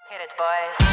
Hit it, boys.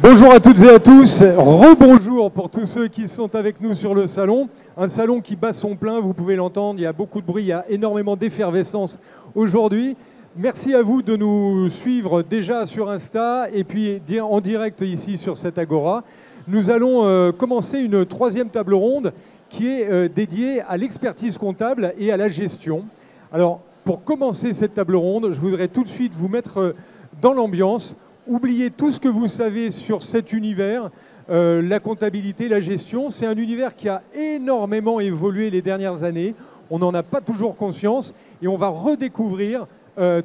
Bonjour à toutes et à tous, rebonjour pour tous ceux qui sont avec nous sur le salon. Un salon qui bat son plein, vous pouvez l'entendre, il y a beaucoup de bruit, il y a énormément d'effervescence aujourd'hui. Merci à vous de nous suivre déjà sur Insta et puis en direct ici sur cette Agora. Nous allons commencer une troisième table ronde qui est dédiée à l'expertise comptable et à la gestion. Alors, pour commencer cette table ronde, je voudrais tout de suite vous mettre dans l'ambiance. Oubliez tout ce que vous savez sur cet univers, la comptabilité, la gestion. C'est un univers qui a énormément évolué les dernières années. On n'en a pas toujours conscience et on va redécouvrir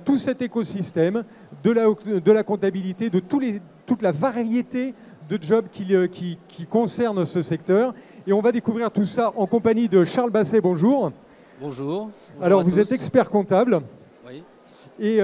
tout cet écosystème de la comptabilité, de toute la variété de jobs qui concernent ce secteur. Et on va découvrir tout ça en compagnie de Charles Basset. Bonjour. Bonjour. Alors, vous êtes expert comptable. Oui. Et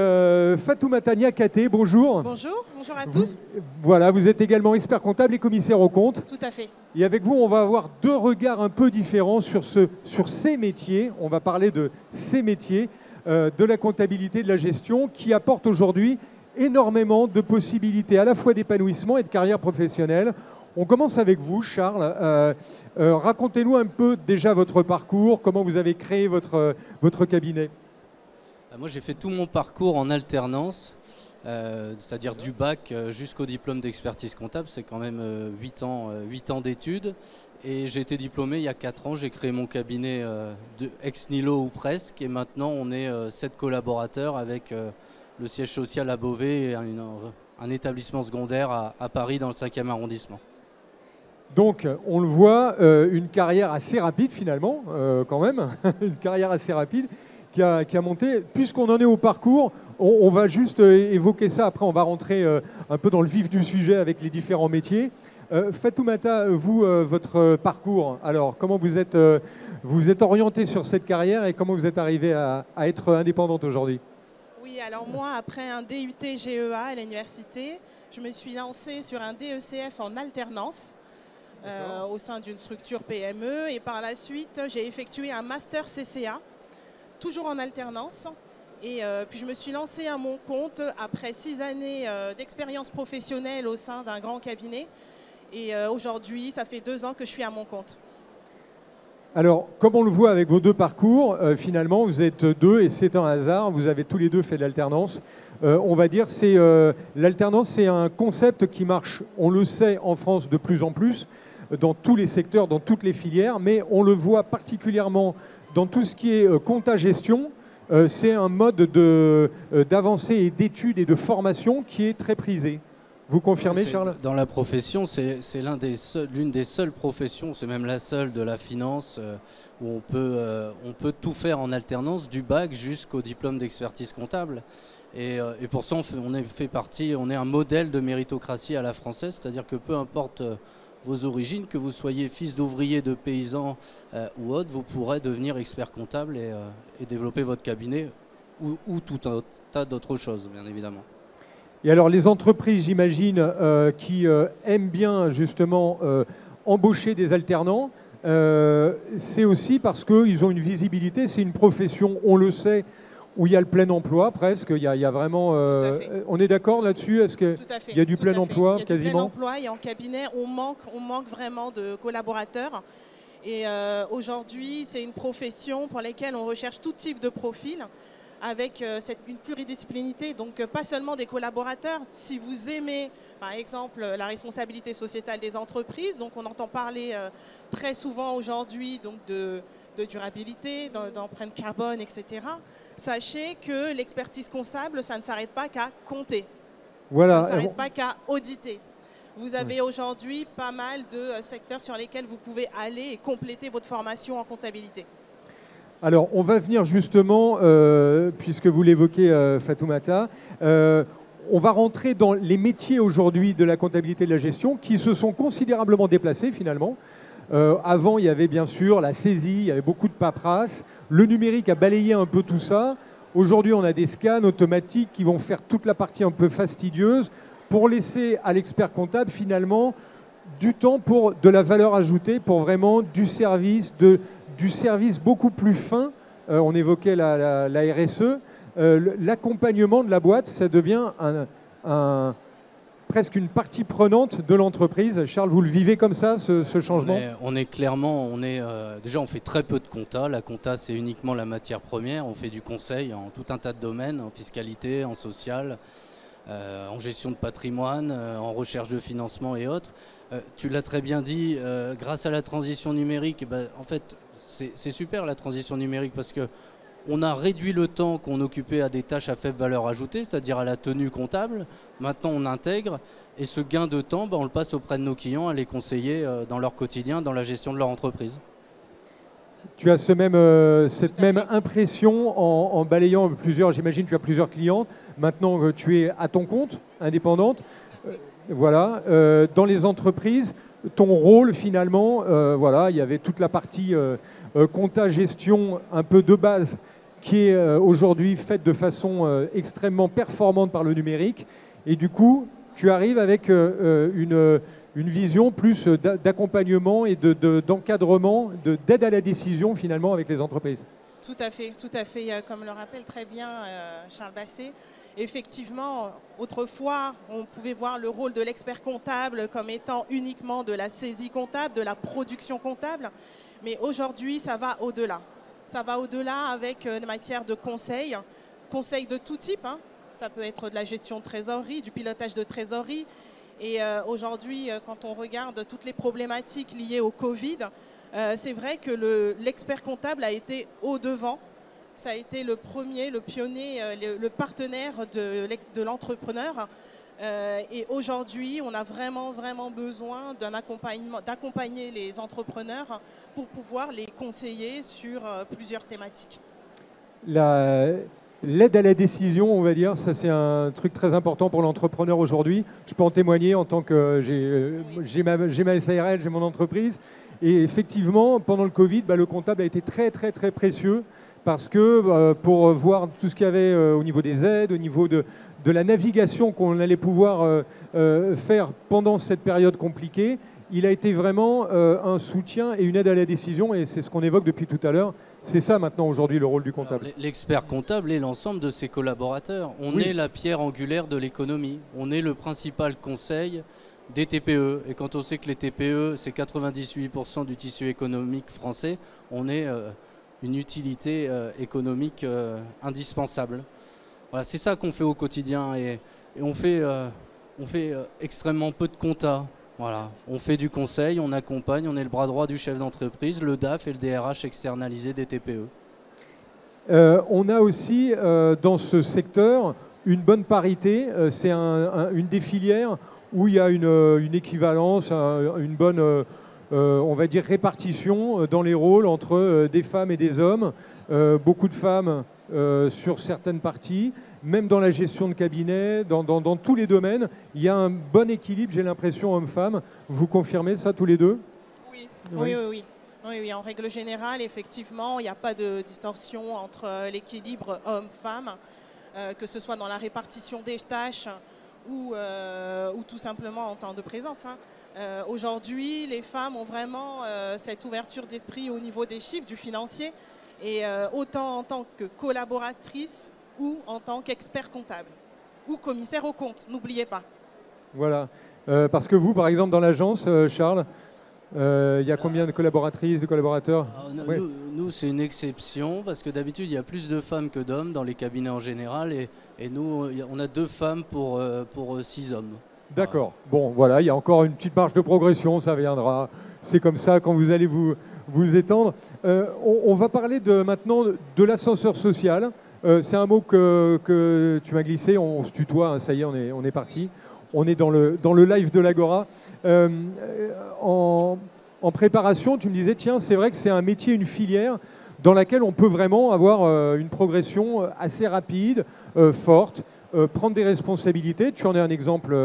Fatoumata Niakaté, bonjour. Bonjour, bonjour à tous. Voilà, vous êtes également expert comptable et commissaire aux comptes. Tout à fait. Et avec vous, on va avoir deux regards un peu différents sur ces métiers. On va parler de ces métiers, de la comptabilité, de la gestion, qui apportent aujourd'hui énormément de possibilités à la fois d'épanouissement et de carrière professionnelle. On commence avec vous, Charles. Racontez-nous un peu déjà votre parcours, comment vous avez créé votre cabinet. Moi, j'ai fait tout mon parcours en alternance, c'est-à-dire du bac jusqu'au diplôme d'expertise comptable. C'est quand même 8 ans d'études. Et j'ai été diplômé il y a 4 ans. J'ai créé mon cabinet ex nihilo ou presque. Et maintenant, on est 7 collaborateurs avec le siège social à Beauvais et un établissement secondaire à Paris dans le 5e arrondissement. Donc, on le voit, une carrière assez rapide finalement, quand même, une carrière assez rapide. Qui a monté. Puisqu'on en est au parcours, on va juste évoquer ça. Après, on va rentrer un peu dans le vif du sujet avec les différents métiers. Fatoumata, vous, votre parcours, alors comment vous êtes orienté sur cette carrière et comment vous êtes arrivée à être indépendante aujourd'hui? Oui, alors moi, après un DUT GEA à l'université, je me suis lancée sur un DECF en alternance au sein d'une structure PME. Et par la suite, j'ai effectué un master CCA, toujours en alternance. Et puis je me suis lancée à mon compte après 6 années d'expérience professionnelle au sein d'un grand cabinet. Et aujourd'hui, ça fait 2 ans que je suis à mon compte. Alors, comme on le voit avec vos deux parcours, finalement, vous êtes deux et c'est un hasard. Vous avez tous les deux fait de l'alternance. On va dire que l'alternance, c'est un concept qui marche, on le sait, en France de plus en plus, dans tous les secteurs, dans toutes les filières, mais on le voit particulièrement dans tout ce qui est compta-gestion. C'est un mode d'avancée et d'études et de formation qui est très prisé. Vous confirmez, Charles? Dans la profession, c'est l'une des seules professions, c'est même la seule de la finance, où on peut tout faire en alternance, du bac jusqu'au diplôme d'expertise comptable. Et pour ça, on est un modèle de méritocratie à la française, c'est-à-dire que peu importe vos origines, que vous soyez fils d'ouvrier, de paysan ou autre, vous pourrez devenir expert comptable et développer votre cabinet ou tout un tas d'autres choses, bien évidemment. Et alors les entreprises, j'imagine, qui aiment bien justement embaucher des alternants, c'est aussi parce qu'ils ont une visibilité, c'est une profession, on le sait, où il y a le plein emploi presque, il y a vraiment... on est d'accord là-dessus? Est-ce qu'il y a du plein emploi quasiment? Il y a du plein emploi et en cabinet, on manque vraiment de collaborateurs. Et aujourd'hui, c'est une profession pour laquelle on recherche tout type de profil, avec une pluridisciplinité, donc pas seulement des collaborateurs. Si vous aimez, par exemple, la responsabilité sociétale des entreprises, donc on entend parler très souvent aujourd'hui de durabilité, d'empreinte carbone, etc. Sachez que l'expertise comptable, ça ne s'arrête pas qu'à compter. Voilà. Ça ne s'arrête pas qu'à auditer. Vous avez aujourd'hui pas mal de secteurs sur lesquels vous pouvez aller et compléter votre formation en comptabilité. Alors, on va venir justement, puisque vous l'évoquez, Fatoumata, on va rentrer dans les métiers aujourd'hui de la comptabilité et de la gestion qui se sont considérablement déplacés finalement. Avant, il y avait bien sûr la saisie, il y avait beaucoup de paperasse. Le numérique a balayé un peu tout ça. Aujourd'hui, on a des scans automatiques qui vont faire toute la partie un peu fastidieuse pour laisser à l'expert comptable finalement du temps pour de la valeur ajoutée, pour vraiment du service beaucoup plus fin. On évoquait la RSE. L'accompagnement de la boîte, ça devient presque une partie prenante de l'entreprise. Charles, vous le vivez comme ça, ce changement? Déjà, on fait très peu de compta. La compta, c'est uniquement la matière première. On fait du conseil en tout un tas de domaines, en fiscalité, en social, en gestion de patrimoine, en recherche de financement et autres. Tu l'as très bien dit, grâce à la transition numérique, en fait, c'est super la transition numérique parce que on a réduit le temps qu'on occupait à des tâches à faible valeur ajoutée, c'est-à-dire à la tenue comptable. Maintenant, on intègre et ce gain de temps, on le passe auprès de nos clients à les conseiller dans leur quotidien, dans la gestion de leur entreprise. Tu as cette même impression en balayant j'imagine tu as plusieurs clients. Maintenant, tu es à ton compte, indépendante. Voilà. Dans les entreprises, ton rôle finalement, voilà, il y avait toute la partie compta, gestion un peu de base qui est aujourd'hui faite de façon extrêmement performante par le numérique. Et du coup, tu arrives avec une vision plus d'accompagnement et d'encadrement, d'aide à la décision finalement avec les entreprises. Tout à fait, tout à fait. Comme le rappelle très bien Charles Basset, effectivement, autrefois, on pouvait voir le rôle de l'expert comptable comme étant uniquement de la saisie comptable, de la production comptable. Mais aujourd'hui, ça va au-delà. Ça va au-delà avec une matière de conseil de tout type. Hein. Ça peut être de la gestion de trésorerie, du pilotage de trésorerie. Et aujourd'hui, quand on regarde toutes les problématiques liées au Covid, c'est vrai que l'expert comptable a été au-devant. Ça a été le premier, le pionnier, le partenaire de l'entrepreneur. Et aujourd'hui, on a vraiment besoin d'accompagner les entrepreneurs pour pouvoir les conseiller sur plusieurs thématiques. L'aide à la décision, on va dire, ça c'est un truc très important pour l'entrepreneur aujourd'hui. Je peux en témoigner en tant que j'ai ma SARL, j'ai mon entreprise. Et effectivement, pendant le Covid, le comptable a été très précieux parce que pour voir tout ce qu'il y avait au niveau des aides, au niveau de la navigation qu'on allait pouvoir faire pendant cette période compliquée, il a été vraiment un soutien et une aide à la décision, et c'est ce qu'on évoque depuis tout à l'heure. C'est ça maintenant aujourd'hui le rôle du comptable. L'expert comptable est l'ensemble de ses collaborateurs. On est la pierre angulaire de l'économie. On est le principal conseil des TPE. Et quand on sait que les TPE, c'est 98% du tissu économique français, on est une utilité économique indispensable. Voilà, c'est ça qu'on fait au quotidien et on fait extrêmement peu de compta. Voilà. On fait du conseil, on accompagne, on est le bras droit du chef d'entreprise, le DAF et le DRH externalisé des TPE. On a aussi dans ce secteur une bonne parité. C'est une des filières où il y a une équivalence, une bonne on va dire répartition dans les rôles entre des femmes et des hommes. Beaucoup de femmes sur certaines parties, même dans la gestion de cabinet, dans tous les domaines, il y a un bon équilibre, j'ai l'impression, homme-femme. Vous confirmez ça tous les deux? Oui, en règle générale, effectivement, il n'y a pas de distorsion entre l'équilibre homme-femme, que ce soit dans la répartition des tâches ou tout simplement en temps de présence. Hein. Aujourd'hui, les femmes ont vraiment cette ouverture d'esprit au niveau des chiffres, du financier, et autant en tant que collaboratrice ou en tant qu'expert comptable ou commissaire aux comptes, n'oubliez pas. Voilà, parce que vous, par exemple, dans l'agence, Charles, il y a combien de collaboratrices, de collaborateurs? Nous, c'est une exception, parce que d'habitude, il y a plus de femmes que d'hommes dans les cabinets en général, et nous, on a 2 femmes pour 6 hommes. D'accord. Bon, voilà, il y a encore une petite marge de progression, ça viendra. C'est comme ça quand vous allez vous étendre. On va parler maintenant de l'ascenseur social. C'est un mot que tu m'as glissé, on se tutoie, hein, ça y est, on est parti. On est dans le live de l'Agora. En préparation, tu me disais, tiens, c'est vrai que c'est un métier, une filière dans laquelle on peut vraiment avoir une progression assez rapide, forte, prendre des responsabilités. Tu en es un exemple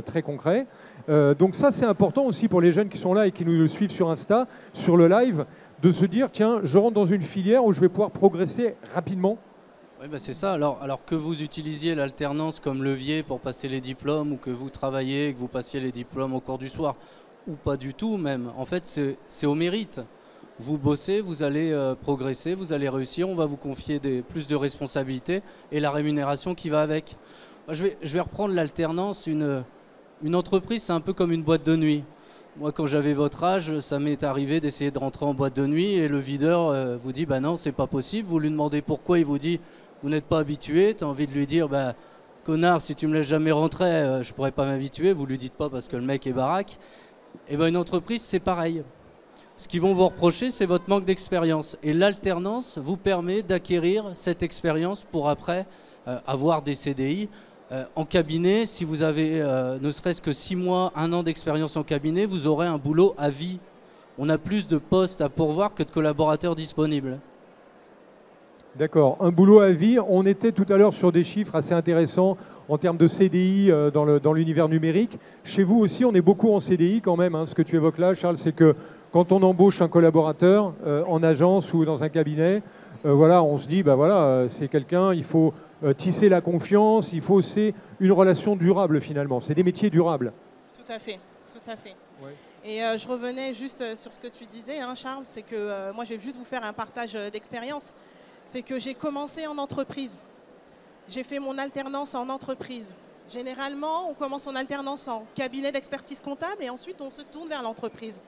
très concret. Donc ça, c'est important aussi pour les jeunes qui sont là et qui nous suivent sur Insta, sur le live, de se dire, tiens, je rentre dans une filière où je vais pouvoir progresser rapidement. Oui, bah c'est ça. Alors que vous utilisiez l'alternance comme levier pour passer les diplômes, ou que vous travaillez, que vous passiez les diplômes au cours du soir, ou pas du tout même, en fait, c'est au mérite. Vous bossez, vous allez progresser, vous allez réussir, on va vous confier plus de responsabilités et la rémunération qui va avec. Je vais reprendre l'alternance. Une entreprise, c'est un peu comme une boîte de nuit. Moi, quand j'avais votre âge, ça m'est arrivé d'essayer de rentrer en boîte de nuit et le videur vous dit bah non, c'est pas possible. Vous lui demandez pourquoi, il vous dit vous n'êtes pas habitué. Tu as envie de lui dire bah connard, si tu me laisses jamais rentrer, je pourrais pas m'habituer. Vous lui dites pas parce que le mec est baraque. Et ben une entreprise, c'est pareil. Ce qu'ils vont vous reprocher, c'est votre manque d'expérience. Et l'alternance vous permet d'acquérir cette expérience pour après avoir des CDI. En cabinet, si vous avez ne serait-ce que 6 mois, 1 an d'expérience en cabinet, vous aurez un boulot à vie. On a plus de postes à pourvoir que de collaborateurs disponibles. D'accord, un boulot à vie. On était tout à l'heure sur des chiffres assez intéressants en termes de CDI dans l'univers numérique. Chez vous aussi, on est beaucoup en CDI quand même. Hein. Ce que tu évoques là, Charles, c'est que quand on embauche un collaborateur en agence ou dans un cabinet, voilà, on se dit, bah voilà, c'est quelqu'un, il faut tisser la confiance, il faut, c'est une relation durable finalement. C'est des métiers durables. Tout à fait, tout à fait. Ouais. Et je revenais juste sur ce que tu disais, hein, Charles, c'est que moi, je vais juste vous faire un partage d'expérience. C'est que j'ai commencé en entreprise. J'ai fait mon alternance en entreprise. Généralement, on commence son alternance en cabinet d'expertise comptable et ensuite on se tourne vers l'entreprise.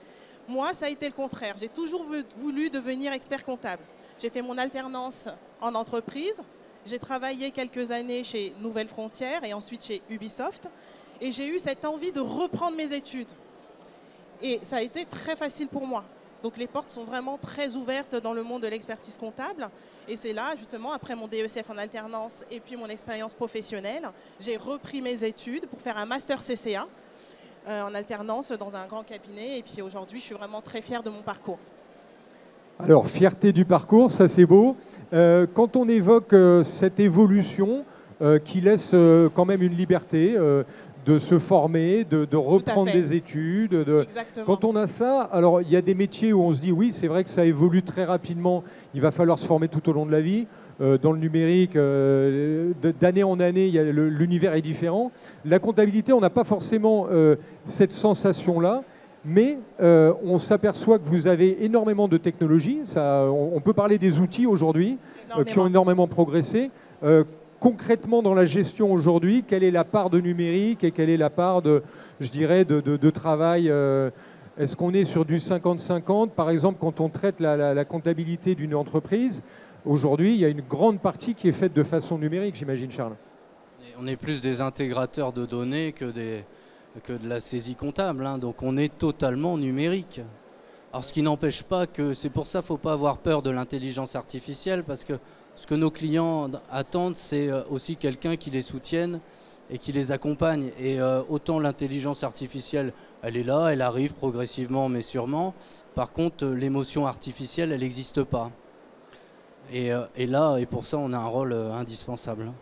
Moi, ça a été le contraire. J'ai toujours voulu devenir expert comptable. J'ai fait mon alternance en entreprise. J'ai travaillé quelques années chez Nouvelles Frontières et ensuite chez Ubisoft. Et j'ai eu cette envie de reprendre mes études. Et ça a été très facile pour moi. Donc les portes sont vraiment très ouvertes dans le monde de l'expertise comptable. Et c'est là, justement, après mon DECF en alternance et puis mon expérience professionnelle, j'ai repris mes études pour faire un master CCA en alternance dans un grand cabinet. Et puis aujourd'hui, je suis vraiment très fière de mon parcours. Alors, fierté du parcours, ça c'est beau. Quand on évoque cette évolution qui laisse quand même une liberté de se former, de reprendre des études. Quand on a ça, alors il y a des métiers où on se dit oui, c'est vrai que ça évolue très rapidement, il va falloir se former tout au long de la vie. Dans le numérique, d'année en année, l'univers est différent. La comptabilité, on n'a pas forcément cette sensation-là. Mais on s'aperçoit que vous avez énormément de technologies. On peut parler des outils aujourd'hui qui ont énormément progressé. Concrètement, dans la gestion aujourd'hui, quelle est la part de numérique et quelle est la part de, je dirais, de travail Est-ce qu'on est sur du 50-50 ? Par exemple, quand on traite la comptabilité d'une entreprise, aujourd'hui, il y a une grande partie qui est faite de façon numérique, j'imagine, Charles. Et on est plus des intégrateurs de données que de la saisie comptable, hein. Donc on est totalement numérique. Alors ce qui n'empêche pas que, c'est pour ça qu'il ne faut pas avoir peur de l'intelligence artificielle, parce que ce que nos clients attendent, c'est aussi quelqu'un qui les soutienne et qui les accompagne. Et autant l'intelligence artificielle, elle est là, elle arrive progressivement mais sûrement. Par contre, l'émotion artificielle, elle n'existe pas. Et pour ça, on a un rôle indispensable.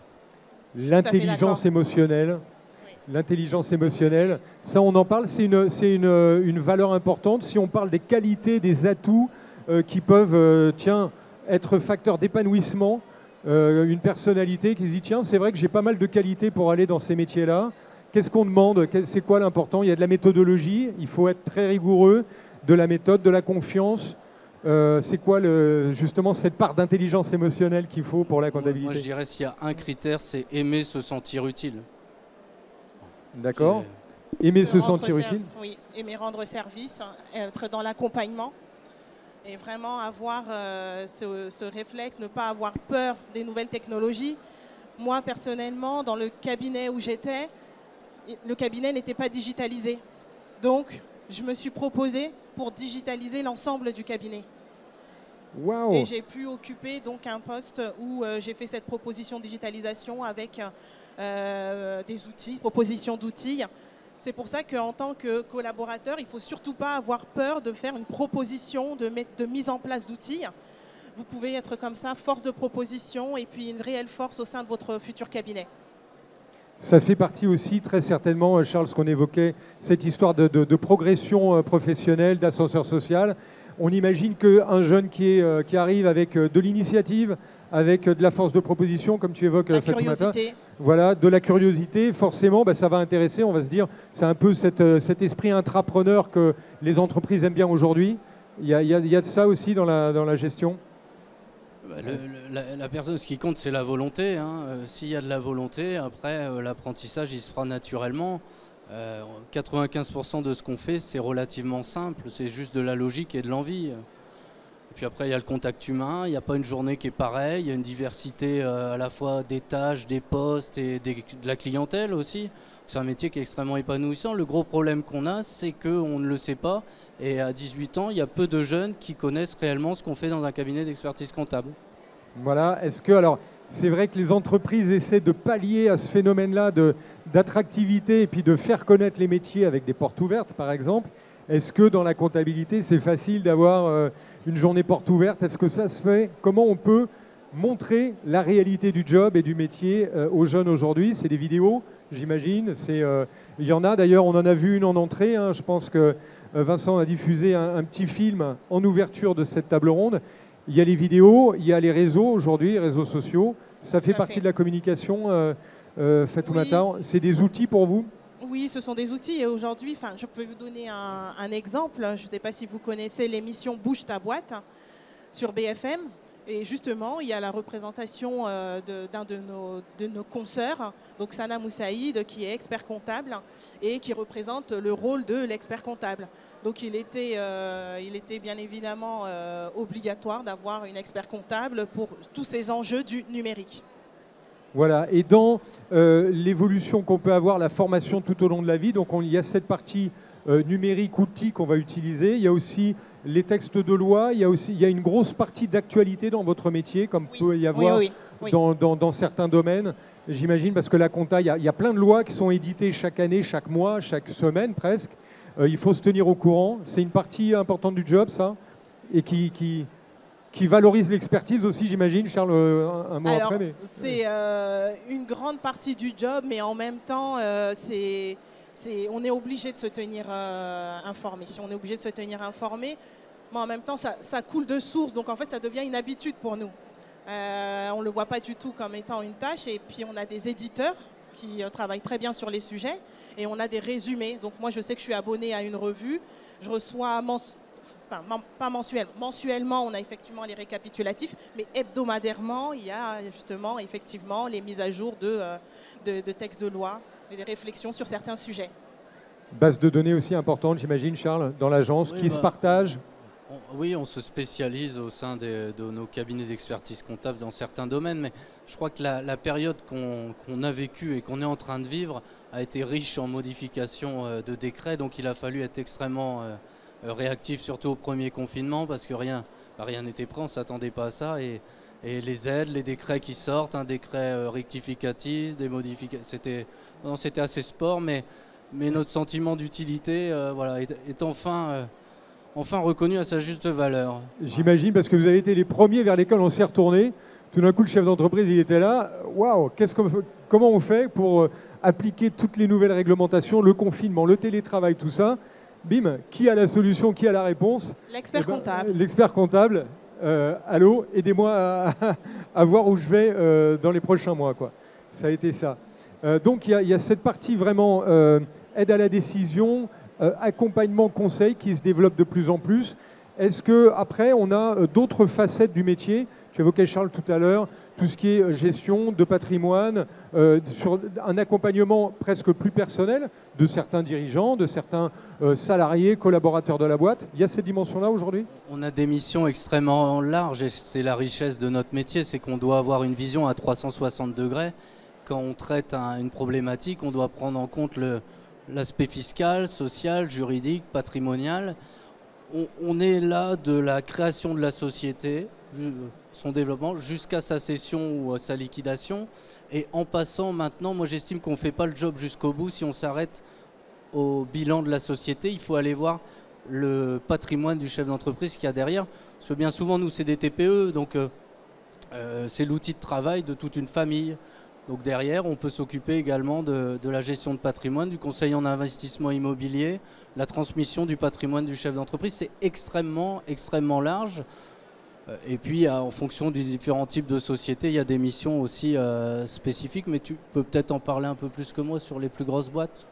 L'intelligence émotionnelle. L'intelligence émotionnelle, ça on en parle, c'est une valeur importante. Si on parle des qualités, des atouts qui peuvent être facteurs d'épanouissement, une personnalité qui se dit tiens, c'est vrai que j'ai pas mal de qualités pour aller dans ces métiers-là. Qu'est-ce qu'on demande? C'est quoi l'important? Il y a de la méthodologie, il faut être très rigoureux, de la méthode, de la confiance. C'est quoi justement cette part d'intelligence émotionnelle qu'il faut pour la comptabilité? Moi je dirais s'il y a un critère, c'est aimer se sentir utile. D'accord. Aimer se sentir utile. Oui, aimer rendre service, être dans l'accompagnement et vraiment avoir ce réflexe, ne pas avoir peur des nouvelles technologies. Moi, personnellement, dans le cabinet où j'étais, le cabinet n'était pas digitalisé. Donc, je me suis proposée pour digitaliser l'ensemble du cabinet. Wow. Et j'ai pu occuper donc un poste où j'ai fait cette proposition de digitalisation avec des outils, propositions d'outils. C'est pour ça qu'en tant que collaborateur, il ne faut surtout pas avoir peur de faire une proposition de mise en place d'outils. vous pouvez être comme ça, force de proposition et puis une réelle force au sein de votre futur cabinet. Ça fait partie aussi très certainement, Charles, ce qu'on évoquait, cette histoire de progression professionnelle, d'ascenseur social. On imagine qu'un jeune qui arrive avec de l'initiative, avec de la force de proposition, comme tu évoques, La Fatoumata, curiosité. voilà, de la curiosité, forcément, ça va intéresser. On va se dire, c'est un peu cet esprit intrapreneur que les entreprises aiment bien aujourd'hui. Il y a de ça aussi dans la gestion. La personne, ce qui compte, c'est la volonté, hein. S'il y a de la volonté, après, l'apprentissage, il se fera naturellement. 95% de ce qu'on fait, c'est relativement simple. C'est juste de la logique et de l'envie. Et puis après, il y a le contact humain. Il n'y a pas une journée qui est pareille. Il y a une diversité à la fois des tâches, des postes et de la clientèle aussi. C'est un métier qui est extrêmement épanouissant. Le gros problème qu'on a, c'est qu'on ne le sait pas. Et à 18 ans, il y a peu de jeunes qui connaissent réellement ce qu'on fait dans un cabinet d'expertise comptable. Voilà. Est-ce que, alors, c'est vrai que les entreprises essaient de pallier à ce phénomène-là d'attractivité et puis de faire connaître les métiers avec des portes ouvertes, par exemple. Est-ce que dans la comptabilité, c'est facile d'avoir une journée porte ouverte? Est-ce que ça se fait? Comment on peut montrer la réalité du job et du métier aux jeunes aujourd'hui? C'est des vidéos, j'imagine. Il y en a d'ailleurs, on en a vu une en entrée. Hein. Je pense que Vincent a diffusé un petit film en ouverture de cette table ronde. Il y a les vidéos, il y a les réseaux aujourd'hui, les réseaux sociaux. Ça fait partie de la communication, Fatoumata. Oui. C'est des outils pour vous? Oui, ce sont des outils et aujourd'hui, je peux vous donner un exemple. Je ne sais pas si vous connaissez l'émission Bouge ta boîte sur BFM. Et justement, il y a la représentation d'un de nos consoeurs, donc Sana Moussaïd, qui est expert comptable et qui représente le rôle de l'expert comptable. Donc il était bien évidemment obligatoire d'avoir une expert comptable pour tous ces enjeux du numérique. Voilà, et dans l'évolution qu'on peut avoir, la formation tout au long de la vie, donc il y a cette partie numérique, outils qu'on va utiliser, il y a aussi les textes de loi, il y a une grosse partie d'actualité dans votre métier, comme peut y avoir dans certains domaines, j'imagine, parce que la compta, il y a plein de lois qui sont éditées chaque année, chaque mois, chaque semaine presque. Il faut se tenir au courant, c'est une partie importante du job, ça, et qui valorise l'expertise aussi, j'imagine. Charles, un mot après. Mais... C'est une grande partie du job, mais en même temps, on est obligé de se tenir informé. On est obligé de se tenir informé, mais en même temps, ça coule de source. Donc, en fait, ça devient une habitude pour nous. On ne le voit pas du tout comme étant une tâche. Et puis, on a des éditeurs qui travaillent très bien sur les sujets. Et on a des résumés. Donc, moi, je sais que je suis abonnée à une revue. Je reçois... pas mensuellement, on a effectivement les récapitulatifs, mais hebdomadairement, il y a justement effectivement les mises à jour de textes de loi et des réflexions sur certains sujets. Base de données aussi importante, j'imagine, Charles, dans l'agence, qui se partagent. Oui, on se spécialise au sein de nos cabinets d'expertise comptable dans certains domaines, mais je crois que la période qu'on a vécue et qu'on est en train de vivre a été riche en modifications de décrets, donc il a fallu être extrêmement... réactif, surtout au premier confinement, parce que rien n'était prêt, on ne s'attendait pas à ça. Et les aides, les décrets qui sortent, un décret rectificatif, des modifications, c'était assez sport, mais notre sentiment d'utilité est enfin reconnu à sa juste valeur. J'imagine, parce que vous avez été les premiers vers lesquels on s'est retourné. Tout d'un coup, le chef d'entreprise, il était là. Waouh, comment on fait pour appliquer toutes les nouvelles réglementations, le confinement, le télétravail, tout ça? Bim, qui a la solution, qui a la réponse? L'expert comptable. L'expert comptable, allô, aidez-moi à voir où je vais dans les prochains mois, quoi. Ça a été ça. Donc il y a cette partie vraiment aide à la décision, accompagnement, conseil qui se développe de plus en plus. Est-ce qu'après, on a d'autres facettes du métier? Tu évoquais, Charles, tout à l'heure, tout ce qui est gestion de patrimoine, sur un accompagnement presque plus personnel de certains dirigeants, de certains salariés, collaborateurs de la boîte. Il y a cette dimension-là aujourd'hui? On a des missions extrêmement larges et c'est la richesse de notre métier, c'est qu'on doit avoir une vision à 360 degrés. Quand on traite une problématique, on doit prendre en compte l'aspect fiscal, social, juridique, patrimonial. On est là de la création de la société, son développement, jusqu'à sa cession ou sa liquidation. Et en passant maintenant, moi j'estime qu'on ne fait pas le job jusqu'au bout. Si on s'arrête au bilan de la société, il faut aller voir le patrimoine du chef d'entreprise qu'il y a derrière. Parce que bien souvent, nous, c'est des TPE, donc c'est l'outil de travail de toute une famille. Donc derrière, on peut s'occuper également de la gestion de patrimoine, du conseil en investissement immobilier, la transmission du patrimoine du chef d'entreprise. C'est extrêmement, extrêmement large. Et puis, en fonction des différents types de sociétés, il y a des missions aussi spécifiques. Mais tu peux peut-être en parler un peu plus que moi sur les plus grosses boîtes?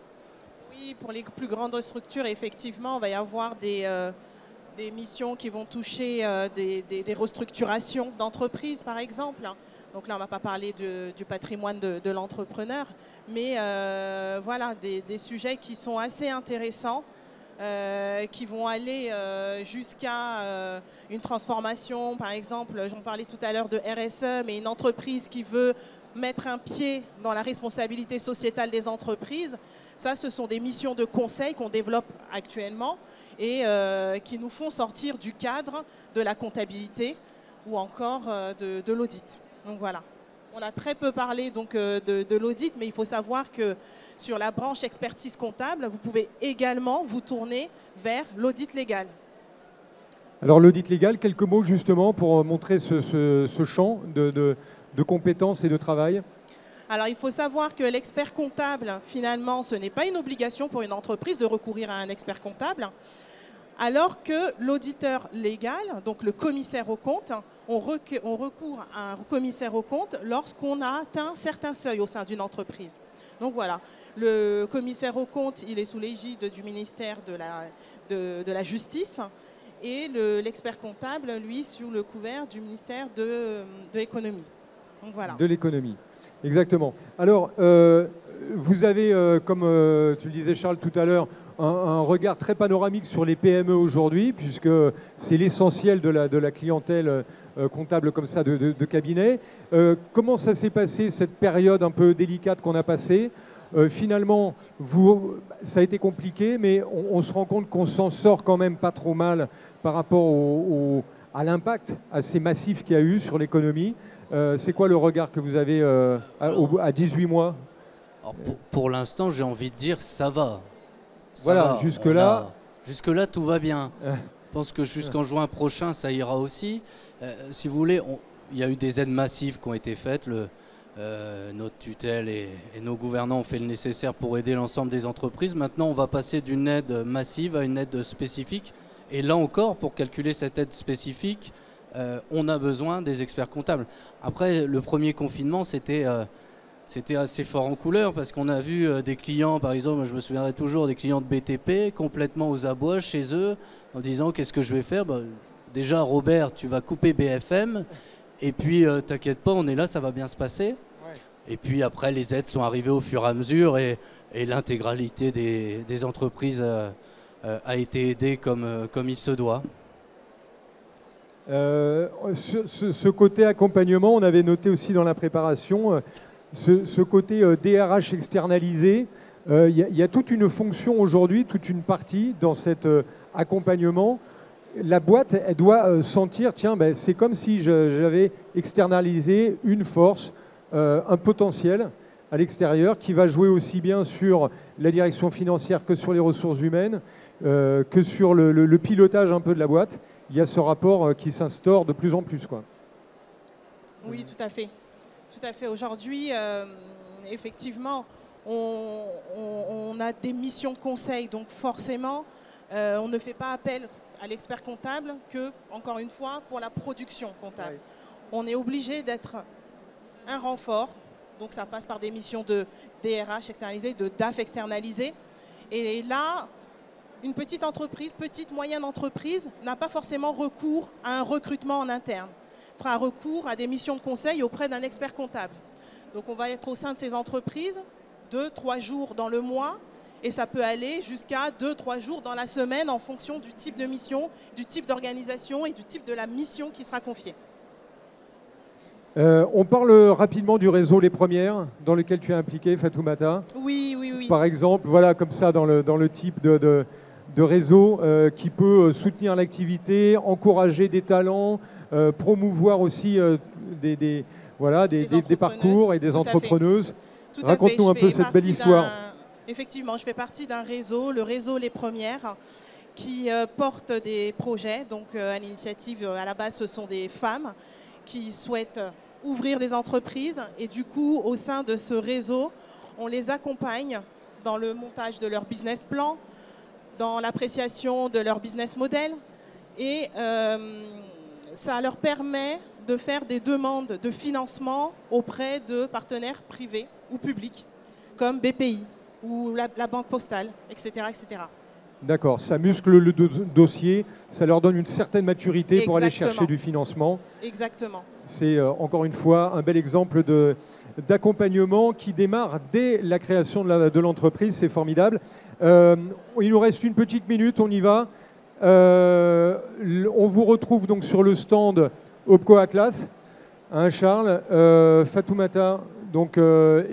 Oui, pour les plus grandes structures, effectivement, il va y avoir des missions qui vont toucher des restructurations d'entreprises, par exemple. Donc là, on ne va pas parler du patrimoine de l'entrepreneur, mais voilà, des sujets qui sont assez intéressants, qui vont aller jusqu'à une transformation, par exemple, j'en parlais tout à l'heure de RSE, mais une entreprise qui veut mettre un pied dans la responsabilité sociétale des entreprises. Ça, ce sont des missions de conseil qu'on développe actuellement et qui nous font sortir du cadre de la comptabilité ou encore de l'audit. Donc voilà. On a très peu parlé donc, de l'audit, mais il faut savoir que sur la branche expertise comptable, vous pouvez également vous tourner vers l'audit légal. Alors l'audit légal, quelques mots justement pour montrer ce champ de compétences et de travail. Alors il faut savoir que l'expert comptable, finalement, ce n'est pas une obligation pour une entreprise de recourir à un expert comptable, alors que l'auditeur légal, donc le commissaire aux comptes, on recourt à un commissaire aux comptes lorsqu'on a atteint certains seuils au sein d'une entreprise. Donc voilà, le commissaire aux comptes, il est sous l'égide du ministère de la Justice et l'expert comptable, lui, sous le couvert du ministère de l'économie. Donc voilà. De l'économie, exactement. Alors, vous avez, comme tu le disais Charles tout à l'heure, un regard très panoramique sur les PME aujourd'hui, puisque c'est l'essentiel de la clientèle comptable comme ça de cabinet. Comment ça s'est passé, cette période un peu délicate qu'on a passée? Finalement, ça a été compliqué, mais on se rend compte qu'on s'en sort quand même pas trop mal par rapport à l'impact assez massif qu'il y a eu sur l'économie. C'est quoi le regard que vous avez à 18 mois? Alors pour l'instant, j'ai envie de dire ça va. Voilà, jusque-là... Jusque-là, tout va bien. Je pense que jusqu'en juin prochain, ça ira aussi. Si vous voulez, il y a eu des aides massives qui ont été faites. Notre tutelle et nos gouvernants ont fait le nécessaire pour aider l'ensemble des entreprises. Maintenant, on va passer d'une aide massive à une aide spécifique. Et là encore, pour calculer cette aide spécifique, on a besoin des experts comptables. Après, le premier confinement, c'était assez fort en couleur parce qu'on a vu des clients, par exemple, je me souviendrai toujours des clients de BTP complètement aux abois chez eux en disant qu'est-ce que je vais faire? Déjà, Robert, tu vas couper BFM et puis t'inquiète pas, on est là, ça va bien se passer. Ouais. Et puis après, les aides sont arrivées au fur et à mesure et l'intégralité des entreprises a été aidée comme il se doit. Ce côté accompagnement, on avait noté aussi dans la préparation, ce côté DRH externalisé. Il y a toute une fonction aujourd'hui, toute une partie dans cet accompagnement. La boîte, elle doit sentir, tiens, c'est comme si j'avais externalisé une force, un potentiel à l'extérieur qui va jouer aussi bien sur la direction financière que sur les ressources humaines, que sur le pilotage un peu de la boîte. Il y a ce rapport qui s'instaure de plus en plus, quoi. Oui, tout à fait. Tout à fait. Aujourd'hui, effectivement, on a des missions de conseil. Donc forcément, on ne fait pas appel à l'expert comptable que, encore une fois, pour la production comptable. Oui. On est obligé d'être un renfort. Donc ça passe par des missions de DRH externalisées, de DAF externalisées. Et là, une petite entreprise, petite, moyenne entreprise, n'a pas forcément recours à un recrutement en interne. Fera recours à des missions de conseil auprès d'un expert comptable. Donc on va être au sein de ces entreprises 2-3 jours dans le mois et ça peut aller jusqu'à 2-3 jours dans la semaine en fonction du type de mission, du type d'organisation et du type de la mission qui sera confiée. On parle rapidement du réseau Les Premières dans lequel tu es impliqué, Fatoumata. Oui, oui, oui. Par exemple, voilà, comme ça, dans le type de réseau qui peut soutenir l'activité, encourager des talents, promouvoir aussi des parcours et des entrepreneuses. Raconte-nous un peu cette belle histoire. Effectivement, je fais partie d'un réseau, le réseau Les Premières, qui portent des projets. Donc à l'initiative, à la base, ce sont des femmes qui souhaitent ouvrir des entreprises. Et du coup, au sein de ce réseau, on les accompagne dans le montage de leur business plan, dans l'appréciation de leur business model. Et ça leur permet de faire des demandes de financement auprès de partenaires privés ou publics, comme BPI ou la Banque Postale, etc. etc. D'accord, ça muscle le dossier, ça leur donne une certaine maturité pour aller Exactement. chercher du financement. Exactement. C'est encore une fois un bel exemple d'accompagnement qui démarre dès la création de l'entreprise, c'est formidable. Il nous reste une petite minute, on y va. On vous retrouve donc sur le stand Opco Atlas, hein, Charles. Fatoumata, donc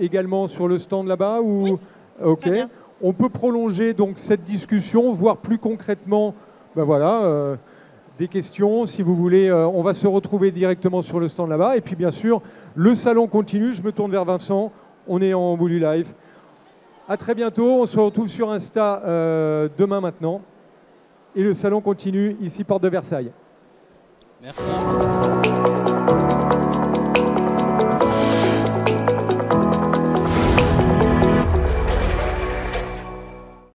également sur le stand là-bas ou... Oui, ok. très bien. On peut prolonger donc cette discussion, voir plus concrètement, ben voilà, des questions si vous voulez. On va se retrouver directement sur le stand là-bas. Et puis bien sûr, le salon continue. Je me tourne vers Vincent. On est en Boulu Live. À très bientôt. On se retrouve sur Insta demain maintenant. Et le salon continue ici, porte de Versailles. Merci.